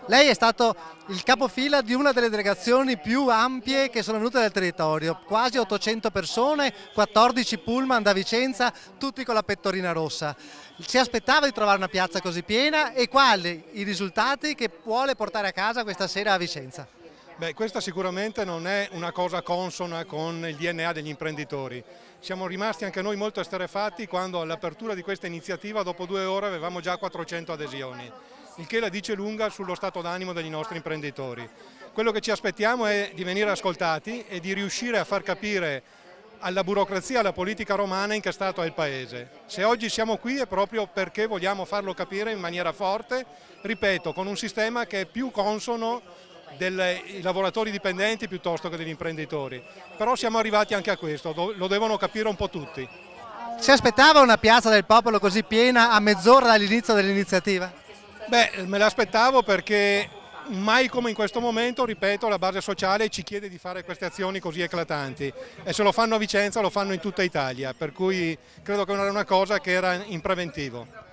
Lei è stato il capofila di una delle delegazioni più ampie che sono venute dal territorio, quasi 800 persone, 14 pullman da Vicenza, tutti con la pettorina rossa. Si aspettava di trovare una piazza così piena e quali i risultati che vuole portare a casa questa sera a Vicenza? Beh, questa sicuramente non è una cosa consona con il DNA degli imprenditori. Siamo rimasti anche noi molto esterrefatti quando all'apertura di questa iniziativa dopo 2 ore avevamo già 400 adesioni, il che la dice lunga sullo stato d'animo degli nostri imprenditori. Quello che ci aspettiamo è di venire ascoltati e di riuscire a far capire alla burocrazia e alla politica romana in che stato è il Paese. Se oggi siamo qui è proprio perché vogliamo farlo capire in maniera forte, ripeto, con un sistema che è più consono dei lavoratori dipendenti piuttosto che degli imprenditori. Però siamo arrivati anche a questo, lo devono capire un po' tutti. Si aspettava una piazza del popolo così piena a mezz'ora dall'inizio dell'iniziativa? Beh, me l'aspettavo perché mai come in questo momento, ripeto, la base sociale ci chiede di fare queste azioni così eclatanti e se lo fanno a Vicenza lo fanno in tutta Italia, per cui credo che era una cosa che era in preventivo.